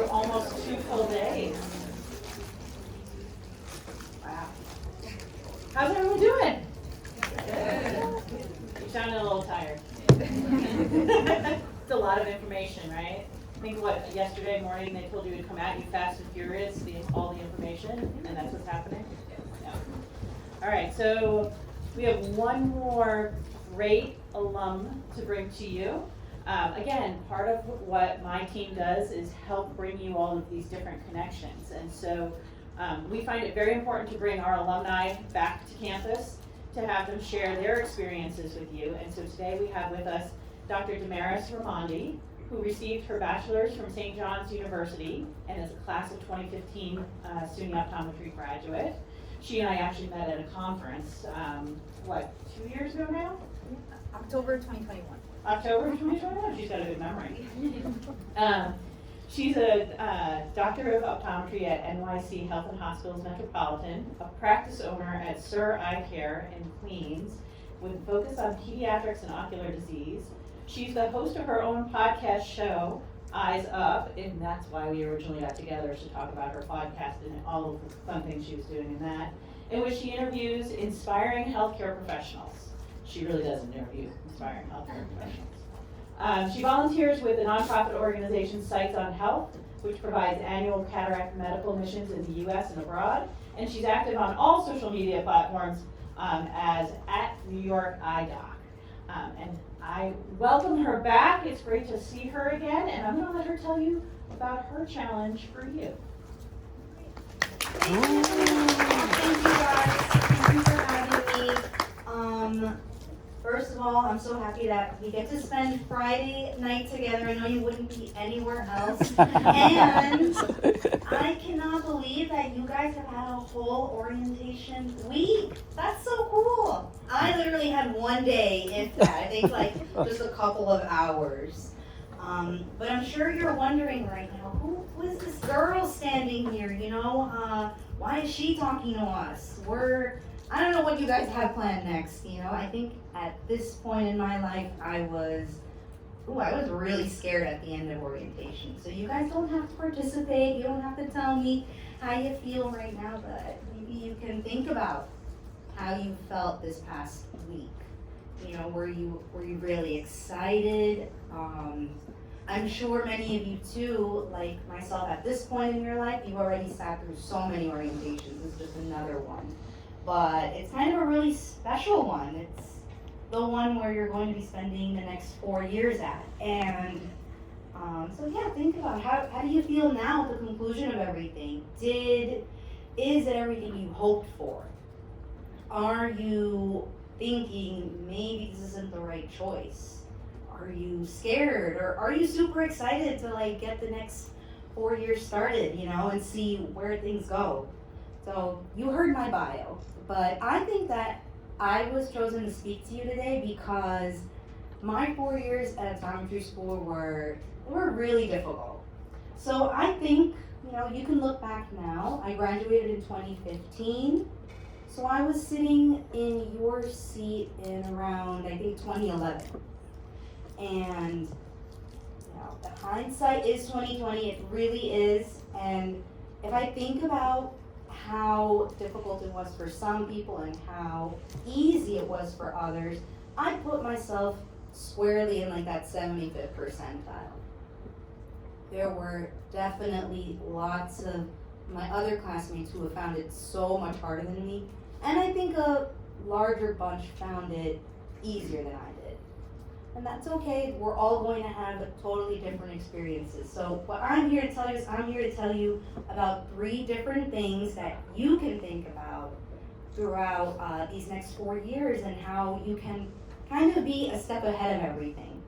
through almost 2 full days. Wow. How's everyone doing? Good. You sounded a little tired. It's a lot of information, right? I think yesterday morning they told you to come at you fast and furious, all the information, and that's what's happening? Yeah. All right, so we have one more great alum to bring to you. Again, part of what my team does is help bring you all of these different connections. And so we find it very important to bring our alumni back to campus to have them share their experiences with you. And so today we have with us Dr. Damaris Raymondi, who received her bachelor's from St. John's University and is a class of 2015 SUNY Optometry graduate. She and I actually met at a conference, 2 years ago now? October 2021. October 2021? She's got a good memory. She's a doctor of optometry at NYC Health and Hospitals Metropolitan, a practice owner at Sur Eye Care in Queens, with focus on pediatrics and ocular disease. She's the host of her own podcast show, Eyes Up, and that's why we originally got together to talk about her podcast and all of the fun things she was doing in that, in which she interviews inspiring healthcare professionals. She really does interview inspiring healthcare professionals. She volunteers with the nonprofit organization Sights on Health, which provides annual cataract medical missions in the U.S. and abroad, and she's active on all social media platforms as @NewYorkEyeDoc. And I welcome her back. It's great to see her again, and I'm going to let her tell you about her challenge for you. Thank you guys. Thank you for having me. First of all, I'm so happy that we get to spend Friday night together. I know you wouldn't be anywhere else. And I cannot believe that you guys have had a whole orientation week. That's so cool. I literally had one day, if that. I think like just a couple of hours. But I'm sure you're wondering right now, who is this girl standing here? Why is she talking to us? I don't know what you guys have planned next. I think at this point in my life, I was really scared at the end of orientation. So you guys don't have to participate. You don't have to tell me how you feel right now, but maybe you can think about how you felt this past week. Were you really excited? I'm sure many of you too, like myself at this point in your life, you've already sat through so many orientations. It's just another one. But it's kind of a really special one. It's the one where you're going to be spending the next 4 years at. And so yeah, think about how do you feel now at the conclusion of everything? Is it everything you hoped for? Are you thinking maybe this isn't the right choice? Are you scared, or are you super excited to get the next 4 years started, and see where things go? So you heard my bio, but I think that I was chosen to speak to you today because my 4 years at optometry school were really difficult. So I think, you can look back now. I graduated in 2015. So I was sitting in your seat in around, I think, 2011. And the hindsight is 2020. It really is. And if I think about how difficult it was for some people and how easy it was for others, I put myself squarely in that 75th percentile. There were definitely lots of my other classmates who have found it so much harder than me, and I think a larger bunch found it easier than I did. And that's okay. We're all going to have totally different experiences. So what I'm here to tell you is I'm here to tell you about 3 different things that you can think about throughout these next 4 years and how you can kind of be a step ahead of everything.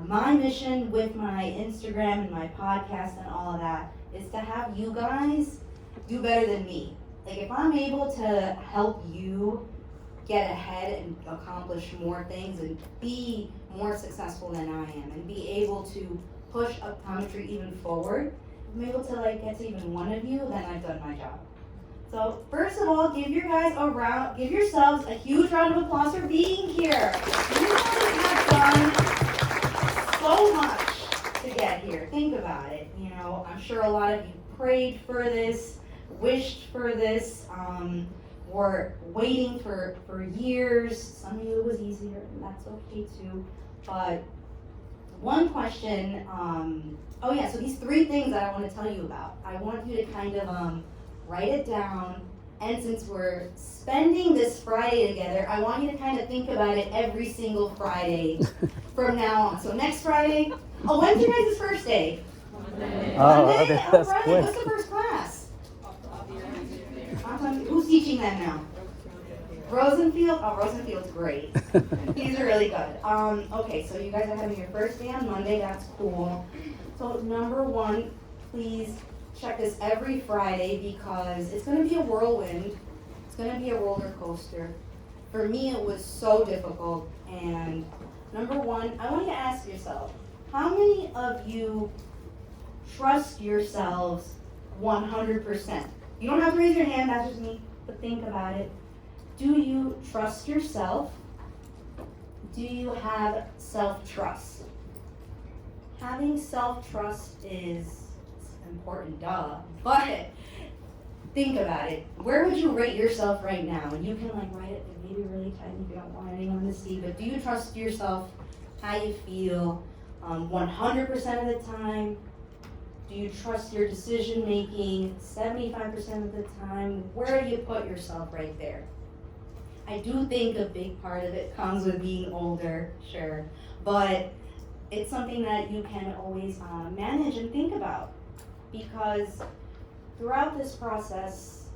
My mission with my Instagram and my podcast and all of that is to have you guys do better than me. If I'm able to help you get ahead and accomplish more things and be more successful than I am and be able to push optometry even forward, I'm able to get to even one of you, then I've done my job. So first of all, give yourselves a huge round of applause for being here. You guys have done so much to get here. Think about it. know, I'm sure a lot of you prayed for this, wished for this, were waiting for years. Some of you it was easier, and that's okay too. But one question, oh yeah, so these 3 things that I want to tell you about. I want you to kind of write it down. And since we're spending this Friday together, I want you to kind of think about it every single Friday from now on. So next Friday, oh, when's your guys' first day? Oh, Monday? that's All right, quick. what's the first class? Who's teaching that now? Rosenfield? Oh, Rosenfield's great. These are really good. Okay, so you guys are having your first day on Monday, that's cool. So number 1, please check this every Friday because it's going to be a whirlwind. It's going to be a roller coaster. For me, it was so difficult. And number 1, I want you to ask yourself, how many of you trust yourselves 100%? You don't have to raise your hand, that's just me, but think about it. Do you trust yourself? Do you have self-trust? Having self-trust is important, duh, but think about it. Where would you rate yourself right now? And you can like write it maybe really tiny if you don't want anyone to see, but do you trust yourself, how you feel, 100% of the time? Do you trust your decision making 75% of the time? Where do you put yourself right there? I do think a big part of it comes with being older, sure, but it's something that you can always manage and think about. Because throughout this process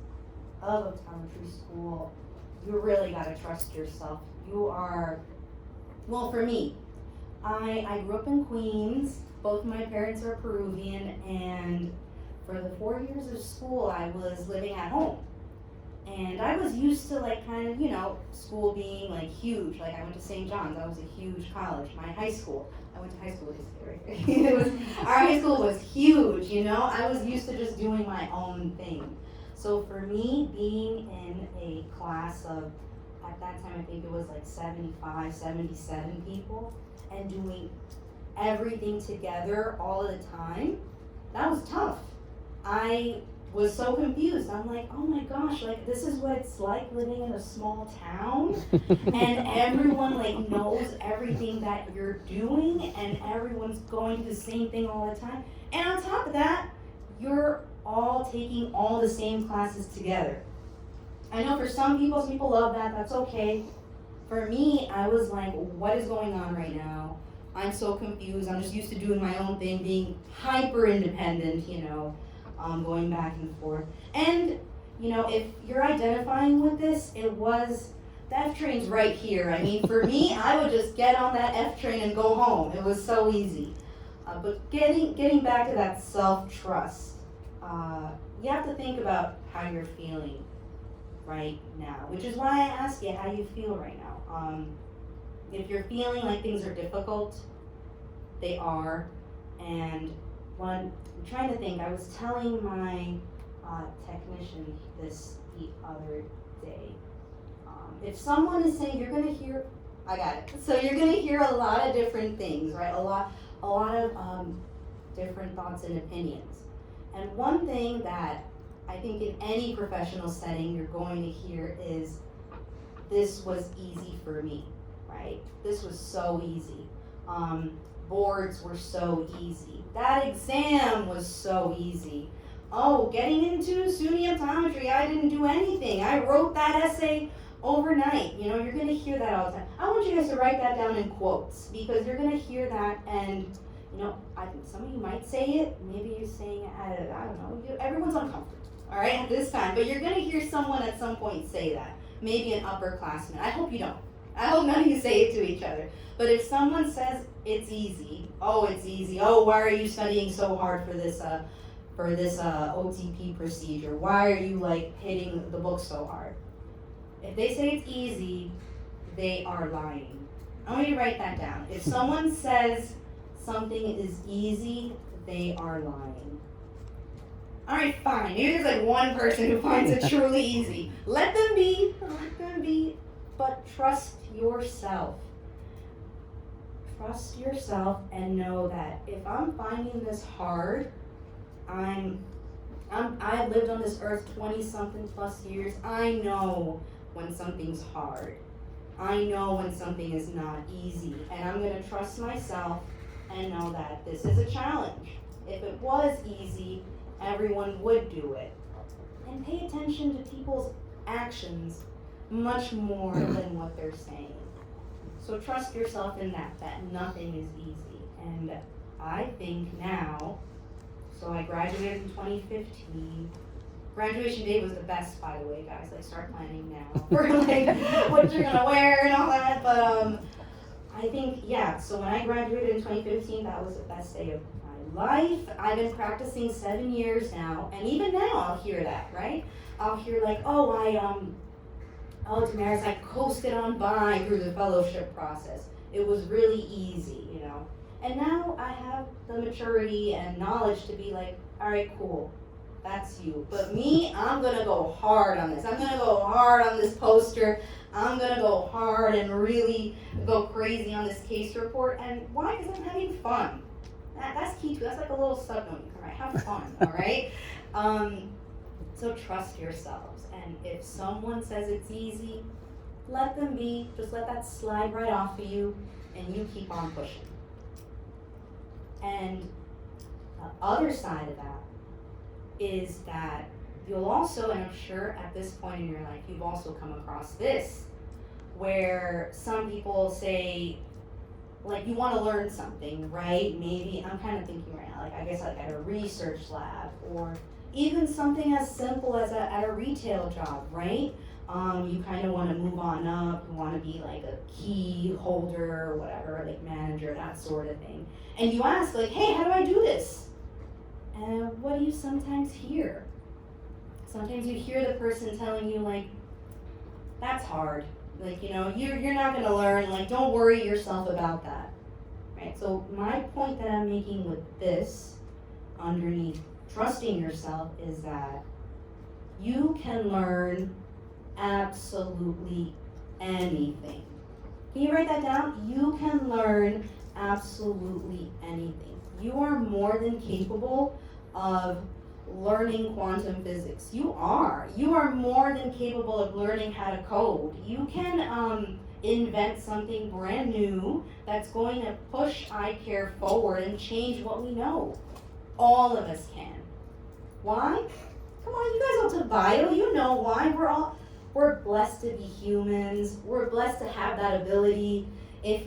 of optometry school, you really got to trust yourself. You are, well, for me, I grew up in Queens. Both my parents are Peruvian, and for the 4 years of school, I was living at home. And I was used to like kind of, you know, school being like huge. Like I went to St. John's, that was a huge college. My high school, I went to high school right there. Our high school was huge, you know. I was used to just doing my own thing. So for me, being in a class of, at that time I think it was like 75, 77 people, and doing everything together all the time, that was tough. I was so confused. I'm like, oh my gosh, like this is what it's like living in a small town and everyone like knows everything that you're doing and everyone's going to the same thing all the time. And on top of that, you're all taking all the same classes together. I know for some people love that, that's okay. For me, I was like, what is going on right now? I'm so confused. I'm just used to doing my own thing, being hyper independent, you know. Going back and forth. And, you know, if you're identifying with this, it was, the F train's right here. I mean, for me, I would just get on that F train and go home. It was so easy. But getting back to that self-trust, you have to think about how you're feeling right now, which is why I asked you how you feel right now. If you're feeling like things are difficult, they are, and I'm trying to think, I was telling my technician this the other day. If someone is saying, you're going to hear, I got it. So you're going to hear a lot of different things, right? A lot of different thoughts and opinions. And one thing that I think in any professional setting you're going to hear is, this was easy for me, right? This was so easy. Boards were so easy. That exam was so easy. Oh, getting into SUNY Optometry, I didn't do anything. I wrote that essay overnight. You know, you're going to hear that all the time. I want you guys to write that down in quotes because you're going to hear that, and you know, I think some of you might say it. Maybe you're saying it at I don't know. Everyone's uncomfortable, all right, at this time. But you're going to hear someone at some point say that. Maybe an upperclassman. I hope you don't. I hope none of you say it to each other. But if someone says it's easy, oh, it's easy. Oh, why are you studying so hard for this OTP procedure? Why are you like hitting the book so hard? If they say it's easy, they are lying. I want you to write that down. If someone says something is easy, they are lying. All right, fine. Maybe there's like one person who finds it truly easy. Let them be. But trust yourself. Trust yourself and know that if I'm finding this hard, I've lived on this earth 20-something plus years. I know when something's hard. I know when something is not easy. And I'm going to trust myself and know that this is a challenge. If it was easy, everyone would do it. And pay attention to people's actions much more than what they're saying. So trust yourself in that nothing is easy. And I think now, so I graduated in 2015. Graduation day was the best, by the way, guys. Like, start planning now for like what you're gonna wear and all that. But I think, yeah, so when I graduated in 2015, that was the best day of my life. I've been practicing 7 years now, and even now I'll hear that, right? I'll hear like, Damaris, I coasted on by through the fellowship process. It was really easy, you know. And now I have the maturity and knowledge to be like, all right, cool, that's you. But me, I'm gonna go hard on this. I'm gonna go hard on this poster. I'm gonna go hard and really go crazy on this case report. And why? Because I'm having fun. That's key too. That's like a little subnote. All right, have fun. All right. So trust yourselves. And if someone says it's easy, let them be. Just let that slide right off of you, and you keep on pushing. And the other side of that is that you'll also, and I'm sure at this point in your life, you've also come across this, where some people say, like, you want to learn something, right? Maybe, I'm kind of thinking right now, like, I guess like at a research lab, or even something as simple as at a retail job, right? You kind of want to move on up, you want to be like a key holder or whatever, like manager, that sort of thing. And you ask like, hey, how do I do this? And what do you sometimes hear? Sometimes you hear the person telling you like, that's hard. Like, you know, you're not going to learn, like, don't worry yourself about that, right? So my point that I'm making with this, underneath trusting yourself, is that you can learn absolutely anything. Can you write that down? You can learn absolutely anything. You are more than capable of learning quantum physics. You are more than capable of learning how to code. You can invent something brand new that's going to push eye care forward and change what we know. All of us can. Why? Come on, you guys all took bio. You know why. We're blessed to be humans. We're blessed to have that ability. If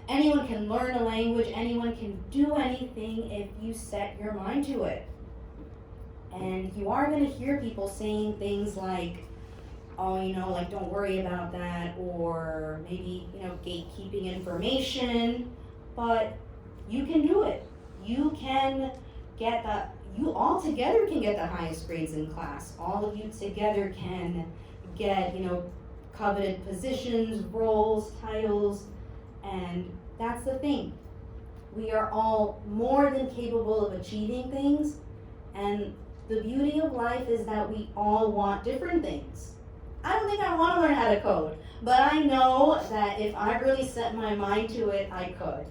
anyone can learn a language, anyone can do anything if you set your mind to it. And you are going to hear people saying things like, oh, like, don't worry about that, or maybe, gatekeeping information, but you can do it. You can get that. You all together can get the highest grades in class. All of you together can get, coveted positions, roles, titles, and that's the thing. We are all more than capable of achieving things, and the beauty of life is that we all want different things. I don't think I want to learn how to code, but I know that if I really set my mind to it, I could.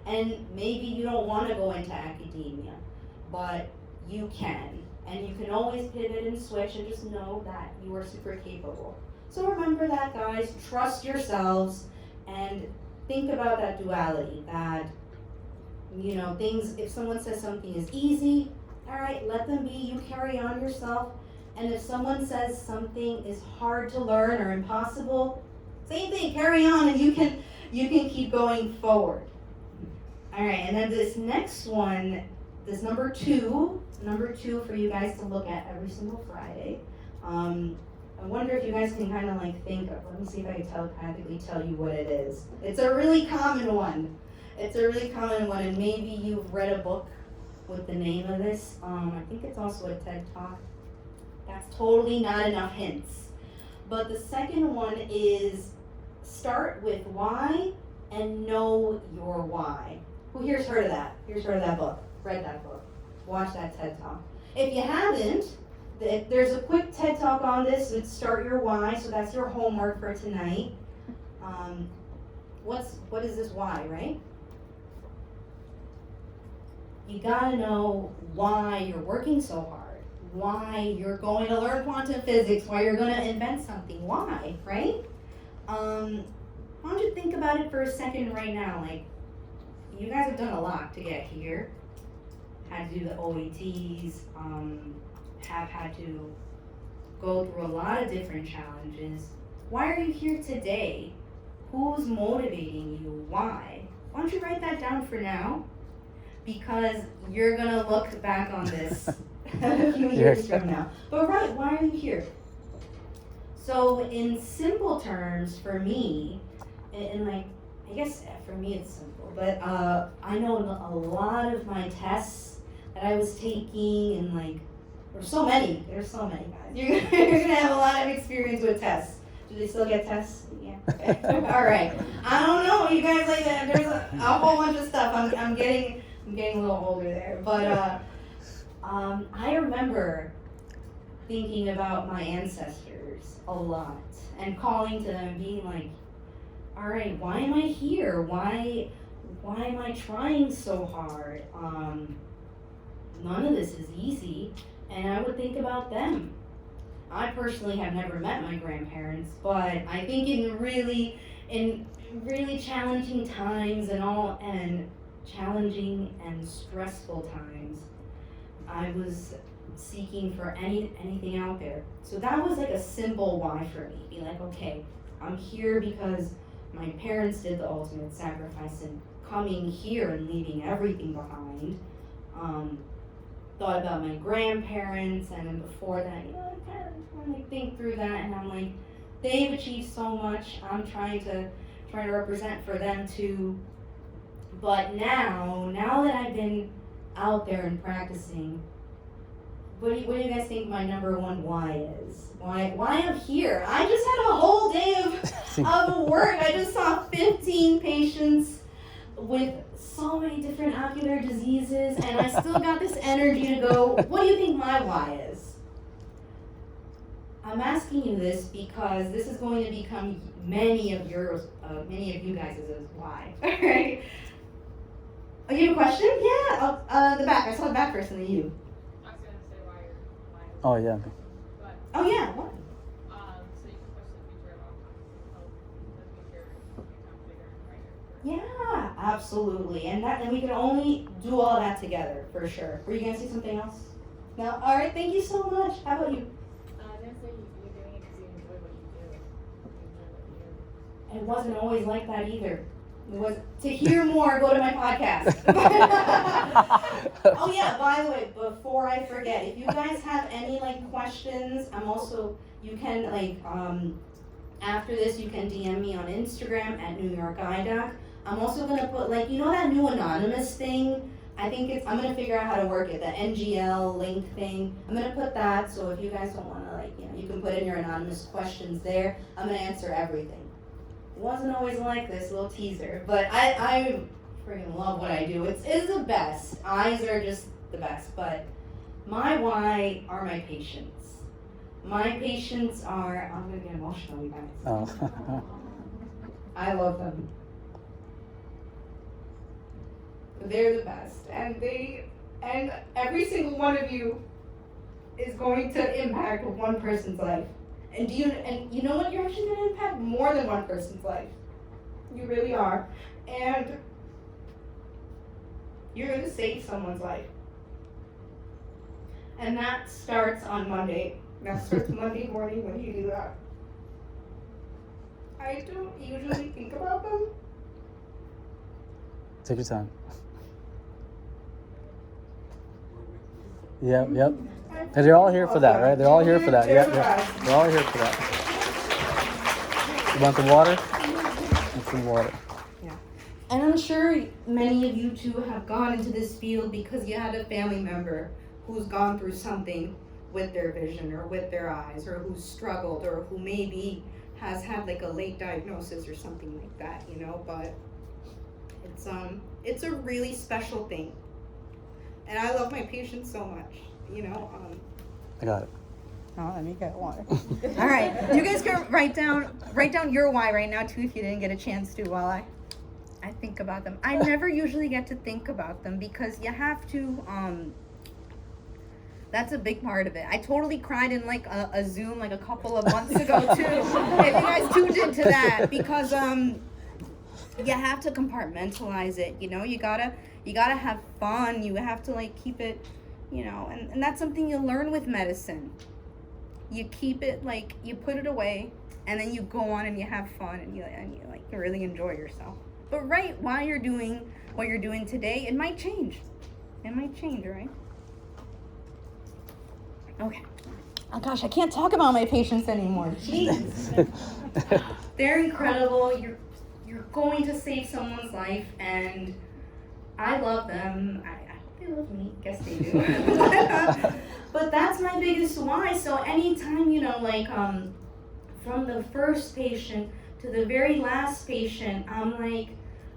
And maybe you don't want to go into academia, but you can. And you can always pivot and switch and just know that you are super capable. So remember that, guys. Trust yourselves and think about that duality, that, things, if someone says something is easy, all right, let them be. You carry on yourself. And if someone says something is hard to learn or impossible, same thing, carry on, and you can keep going forward. All right, and then this next one, this number two for you guys to look at every single Friday. I wonder if you guys can kind of like think of, let me see if I can telepathically tell you what it is. It's a really common one. And maybe you've read a book with the name of this. I think it's also a TED Talk. That's totally not enough hints. But the second one is start with why and know your why. Who here's heard of that? Here's heard of that book? Read that book. Watch that TED Talk. If you haven't, there's a quick TED Talk on this. It's Start Your Why, so that's your homework for tonight. What is this why, right? you gotta know why you're working so hard, why you're going to learn quantum physics, why you're gonna invent something, why, right? Why don't you think about it for a second right now? Like, you guys have done a lot to get here. Had to do the OETs, have had to go through a lot of different challenges. Why are you here today? Who's motivating you? Why? Why don't you write that down for now? Because you're gonna look back on this a few years from now. But right, why are you here? So in simple terms, for me, and like, I guess for me it's simple, but I know a lot of my tests that I was taking, and like, there's so many guys. You're gonna have a lot of experience with tests. Do they still get tests? Yeah. Okay. All right. I don't know. You guys like that? There's a whole bunch of stuff. I'm getting a little older there, but I remember thinking about my ancestors a lot and calling to them and being like, all right, why am I here? Why am I trying so hard? None of this is easy, and I would think about them. I personally have never met my grandparents, but I think in really challenging times and challenging and stressful times, I was seeking for anything out there. So that was like a simple why for me. Be like, okay, I'm here because my parents did the ultimate sacrifice in coming here and leaving everything behind. Thought about my grandparents, and then before that, I kind of like think through that, and I'm like, they've achieved so much. I'm trying to represent for them too. But now that I've been out there and practicing, what do you guys think my number one why is? Why I'm here? I just had a whole day of work. I just saw 15 patients with so many different ocular diseases, and I still got this energy to go, what do you think my why is? I'm asking you this because this is going to become many of you guys' why. Alright. Oh, you have a question? Yeah, the back. I saw the back first and then you. I was gonna say why you're. Oh, yeah. But, Oh yeah, what? so you can push the future of help the future become bigger and brighter. Yeah, absolutely. And we can only do all that together, for sure. Were you gonna say something else? No? Alright, thank you so much. How about you? I was gonna say you're doing it because you enjoy what you do. You enjoy what you do. It wasn't always like that either. It was to hear more, go to my podcast. Oh yeah, by the way, before I forget, if you guys have any like questions, you can after this you can DM me on Instagram at New York Eye Doc. I'm also gonna put that new anonymous thing. I'm gonna figure out how to work it, the NGL link thing. I'm gonna put that, so if you guys don't wanna you can put in your anonymous questions there. I'm gonna answer everything. It wasn't always like this, little teaser, but I freaking love what I do. It's the best. Eyes are just the best, but my why are my patients. My patients are, I'm gonna get emotional, you guys. Oh. I love them. They're the best, and every single one of you is going to impact one person's life. And you know what? You're actually going to impact more than one person's life. You really are. And you're going to save someone's life. And that starts on Monday. That starts Monday morning when you do that. I don't usually think about them. Take your time. Yep. And they're all here for that, right? They're all here for that. Yeah. They're all here for that. You want the water? Get some water. Yeah. And I'm sure many of you too have gone into this field because you had a family member who's gone through something with their vision or with their eyes, or who's struggled, or who maybe has had like a late diagnosis or something like that, but it's a really special thing. And I love my patients so much, I got it. Oh, let me get water. All right, you guys can write down your why right now too if you didn't get a chance to while I I think about them. I never usually get to think about them because you have to, that's a big part of it. I totally cried in like a Zoom like a couple of months ago too. If you guys tuned into that, because you have to compartmentalize it, you know, you gotta have fun, you have to like keep it, you know, and that's something you learn with medicine. You keep it, like, you put it away, and then you go on and you have fun, and you like, you really enjoy yourself. But right while you're doing what you're doing today, it might change, right? Okay. Oh gosh, I can't talk about my patients anymore. Jeez. They're incredible. You're going to save someone's life, and I love them. I hope they love me. Guess they do. But that's my biggest why. So anytime, you know, like from the first patient to the very last patient, I'm like,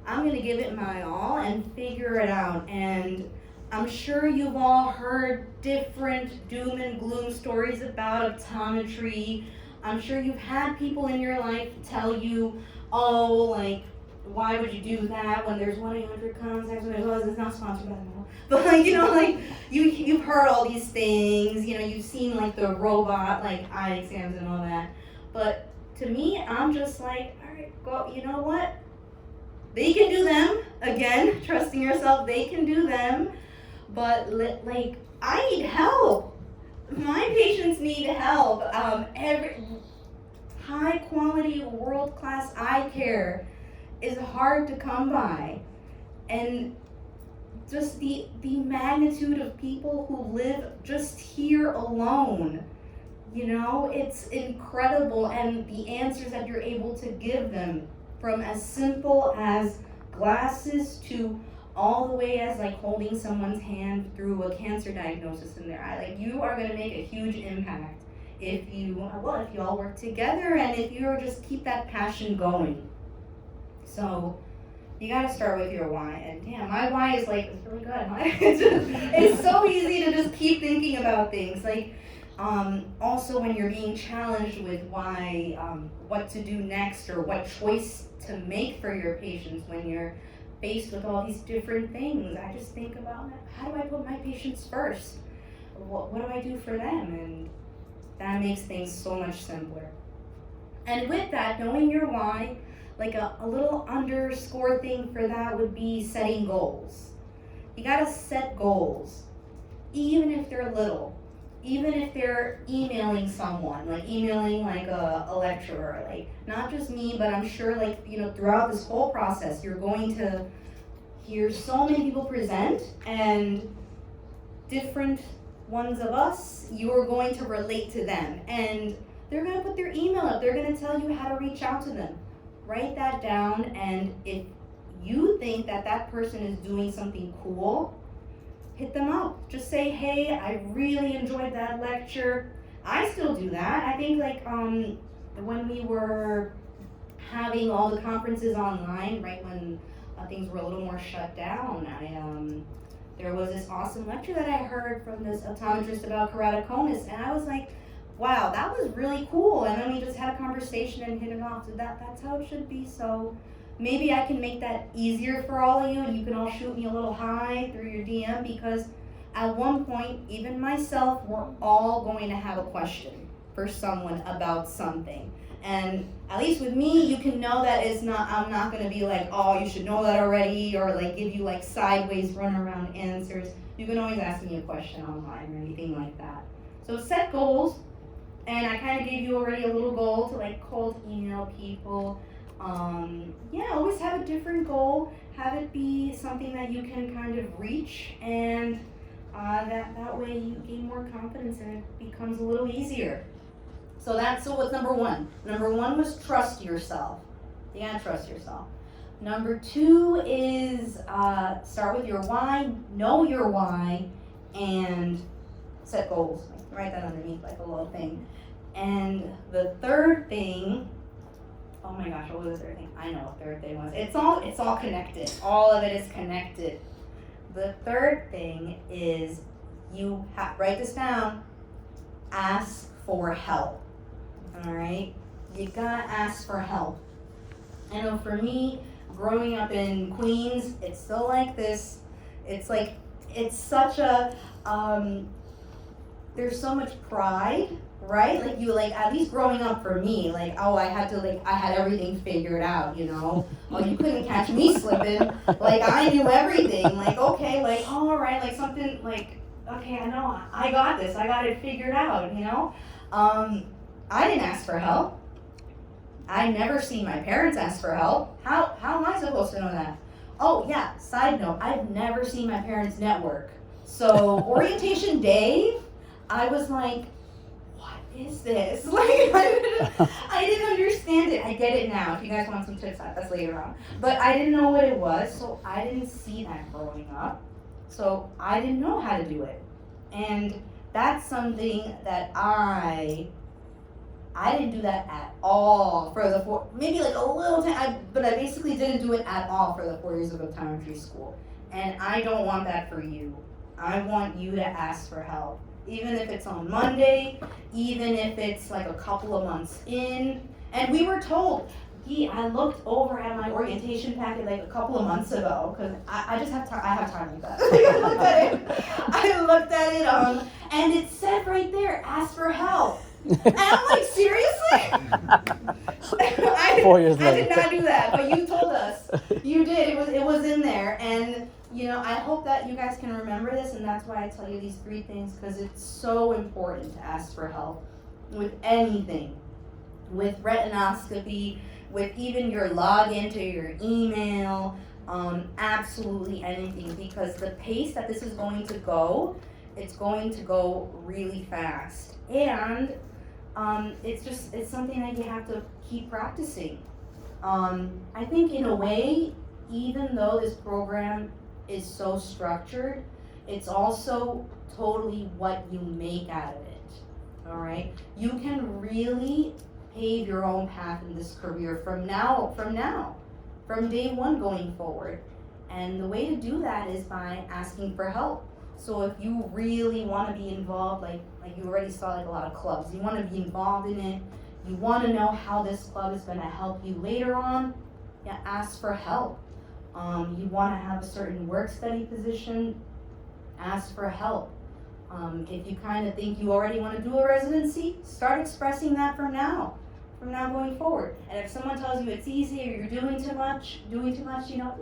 I'm gonna give it my all and figure it out. And I'm sure you've all heard different doom and gloom stories about optometry. I'm sure you've had people in your life tell you, oh, like, why would you do that when there's 1-800 contacts? It's not sponsored by them. But like, you know, like you've heard all these things. You know, you've seen like the robot like eye exams and all that. But to me, I'm just like, all right, go. You know what? They can do them. Again, trusting yourself, they can do them. But like, I need help. My patients need help. Every high quality, world class eye care is hard to come by, and just the magnitude of people who live just here alone, you know, it's incredible. And the answers that you're able to give them, from as simple as glasses to all the way as like holding someone's hand through a cancer diagnosis in their eye. Like, you are going to make a huge impact if you all work together, and if you just keep that passion going. So you got to start with your why. And damn, my why is like, it's really good. It's so easy to just keep thinking about things. Like, also when you're being challenged with why, what to do next, or what choice to make for your patients when you're faced with all these different things, I just think about, how do I put my patients first? What do I do for them? And that makes things so much simpler. And with that, knowing your why, like a little underscore thing for that would be setting goals. You gotta set goals, even if they're little. Even if they're emailing someone, like emailing like a lecturer, like not just me, but I'm sure like, you know, throughout this whole process, you're going to hear so many people present, and different ones of us, you're going to relate to them, and they're gonna put their email up, they're gonna tell you how to reach out to them. Write that down, and if you think that that person is doing something cool, hit them up. Just say, hey, I really enjoyed that lecture. I still do that. I think like when we were having all the conferences online, right when things were a little more shut down, there was this awesome lecture that I heard from this optometrist about keratoconus, and I was like, wow, that was really cool. And then we just had a conversation and hit it off. So that's how it should be. So maybe I can make that easier for all of you, and you can all shoot me a little hi through your DM, because at one point, even myself, we're all going to have a question for someone about something. And at least with me, you can know that I'm not going to be like, oh, you should know that already, or like give you like sideways run around answers. You can always ask me a question online or anything like that. So set goals, and I kind of gave you already a little goal to like cold email people. Always have a different goal. Have it be something that you can kind of reach, and that way you gain more confidence and it becomes a little easier. So what's number one? Number one was trust yourself. You gotta trust yourself. Number two is start with your why, know your why, and set goals. Write that underneath like a little thing. And the third thing, oh my gosh, what was the third thing? I know what the third thing was. It's all connected. All of it is connected. The third thing is write this down. Ask for help. All right? You gotta ask for help. I know for me, growing up in Queens, it's still like this. It's like, it's such a, there's so much pride, right? Like you, like, at least growing up for me, like, oh, I had everything figured out, you know? Oh, you couldn't catch me slipping. Like, I knew everything. Like, okay, like, oh, all right, like something, like, okay, I know, I got this. I got it figured out, you know? I didn't ask for help. I never seen my parents ask for help. How am I supposed to know that? Oh yeah, side note, I've never seen my parents network. So orientation day, I was like, what is this? Like, I didn't understand it. I get it now. If you guys want some tips, that's later on. But I didn't know what it was, so I didn't see that growing up. So I didn't know how to do it. And that's something that I didn't do that at all for the maybe like a little time, but I basically didn't do it at all for the 4 years of optometry school. And I don't want that for you. I want you to ask for help. Even if it's on Monday, even if it's like a couple of months in. And we were told, I looked over at my orientation packet like a couple of months ago, because I just have time, I have time like that. I looked at it, and it said right there, ask for help. And I'm like, seriously? 4 years I later. did not do that, but you told us. You did, it was in there. And you know, I hope that you guys can remember this, and that's why I tell you these 3 things, because it's so important to ask for help with anything. With retinoscopy, with even your login to your email, absolutely anything, because the pace that this is going to go, it's going to go really fast. And it's something that you have to keep practicing. I think in a way, even though this program is so structured, it's also totally what you make out of it, all right? You can really pave your own path in this career from day one going forward. And the way to do that is by asking for help. So if you really want to be involved, like you already saw like a lot of clubs, you want to be involved in it, you want to know how this club is going to help you later on, yeah, ask for help. You want to have a certain work study position, ask for help. If you kind of think you already want to do a residency, start expressing that from now going forward. And if someone tells you it's easy or you're doing too much, you know,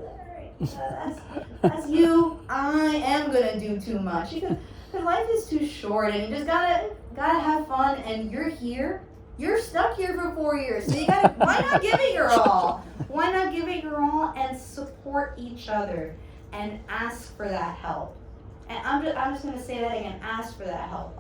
that's you. I am gonna do too much because life is too short, and you just gotta have fun. And you're here. You're stuck here for 4 years, so you gotta. Why not give it your all? Why not give it your all and support each other and ask for that help? And I'm just gonna say that again. Ask for that help.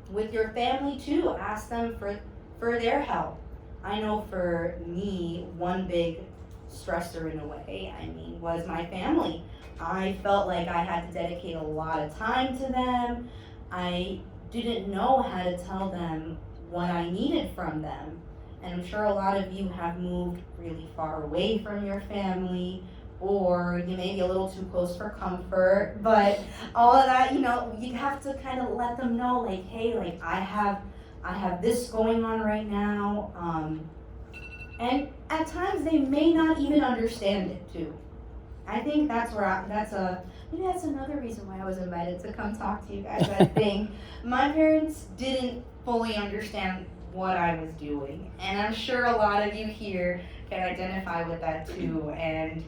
With your family too. Ask them for their help. I know for me, one big stressor in a way, was my family. I felt like I had to dedicate a lot of time to them. I didn't know how to tell them what I needed from them. And I'm sure a lot of you have moved really far away from your family, or you may be a little too close for comfort, but all of that, you know, you have to kind of let them know, like, hey, like I have this going on right now. And at times they may not even understand it too. I think that's maybe that's another reason why I was invited to come talk to you guys. I think my parents didn't fully understand what I was doing, and I'm sure a lot of you here can identify with that too. And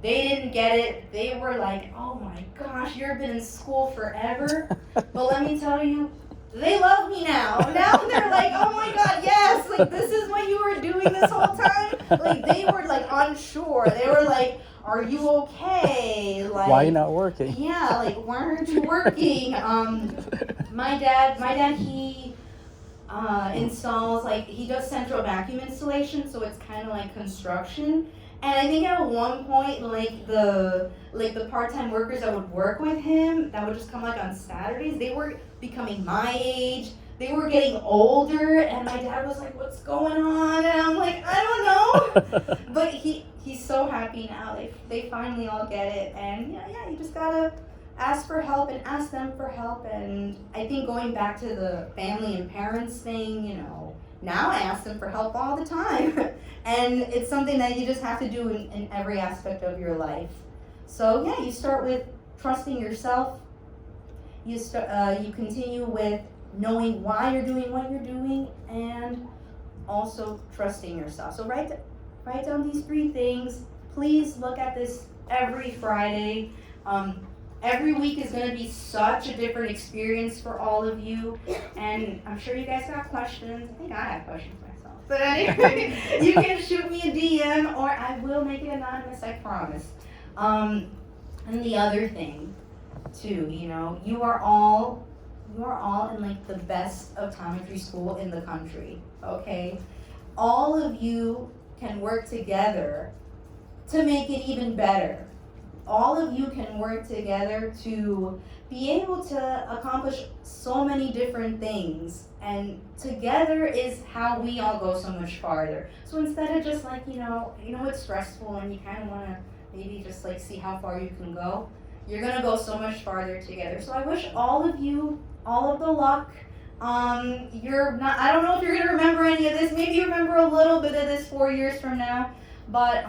they didn't get it. They were like, "Oh my gosh, you've been in school forever." But let me tell you, they love me now. Now they're like, "Oh my God, yes! Like this is what you were doing this whole time." Like they were like unsure. They were like, "Are you okay? Like, why are you not working?" Yeah, like why aren't you working? My dad, he installs, like, he does central vacuum installation, so it's kind of like construction. And I think at one point, like the part-time workers that would work with him, that would just come like on Saturdays, they were becoming my age. They were getting older, and my dad was like, "What's going on?" And I'm like, "I don't know." But he's so happy now. They finally all get it, and yeah, you just gotta ask for help and ask them for help. And I think going back to the family and parents thing, you know, now I ask them for help all the time. And it's something that you just have to do in every aspect of your life. So yeah, you start with trusting yourself. You continue with knowing why you're doing what you're doing, and also trusting yourself. So write down these 3 things. Please look at this every Friday. Every week is going to be such a different experience for all of you, and I'm sure you guys got questions. I think I have questions myself. But anyway, you can shoot me a DM, or I will make it anonymous, I promise. And the other thing, too, you know, you are all in like the best optometry school in the country, okay? All of you can work together to make it even better. All of you can work together to be able to accomplish so many different things, and together is how we all go so much farther. So instead of just like, you know it's stressful and you kind of want to maybe just like see how far you can go, you're gonna go so much farther together. So I wish all of you all of the luck. I don't know if you're gonna remember any of this. Maybe you remember a little bit of this 4 years from now. But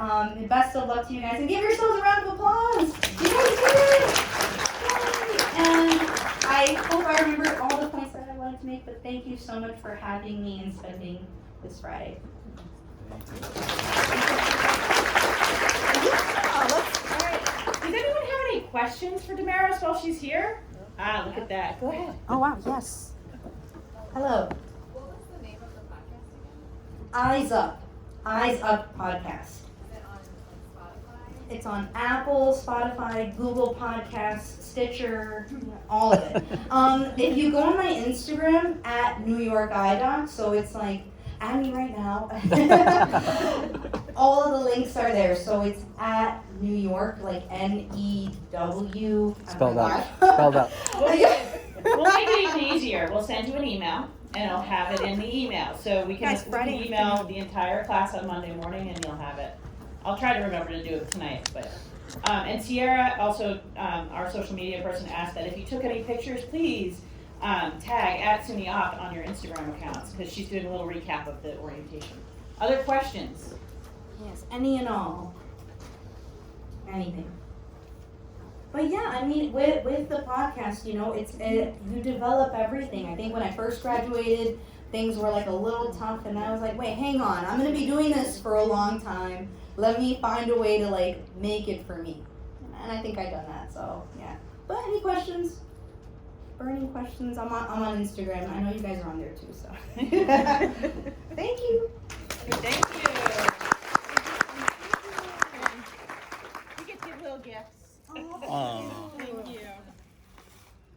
best of luck to you guys, and give yourselves a round of applause. You guys did it! Yay! And I hope I remembered all the points that I wanted to make. But thank you so much for having me and spending this Friday. Does anyone have any questions for Damaris while she's here? Look at that. Go ahead. Oh wow, yes. Hello. What was the name of the podcast again? Eyes Up. Eyes Up podcast. Is it on like Spotify? It's on Apple, Spotify, Google Podcasts, Stitcher, all of it. If you go on my Instagram at New York Eye Doc, so it's like, add me right now. All of the links are there, so it's at New York, like N-E-W. Spelled out. Spelled out. We'll make it even easier. We'll send you an email, and it'll have it in the email. So we can email the entire class on Monday morning, and you'll have it. I'll try to remember to do it tonight. But and Sierra, also our social media person, asked that if you took any pictures, please tag at SUNY Opt on your Instagram accounts, because she's doing a little recap of the orientation. Other questions? Yes, any and all. Anything. But yeah, I mean, with the podcast, you develop everything. I think when I first graduated, things were like a little tough, and I was like, wait, hang on, I'm gonna be doing this for a long time. Let me find a way to like make it for me. And I think I've done that, so yeah. But any questions? Burning questions? I'm on Instagram. I know you guys are on there too, so. Thank you. Thank you.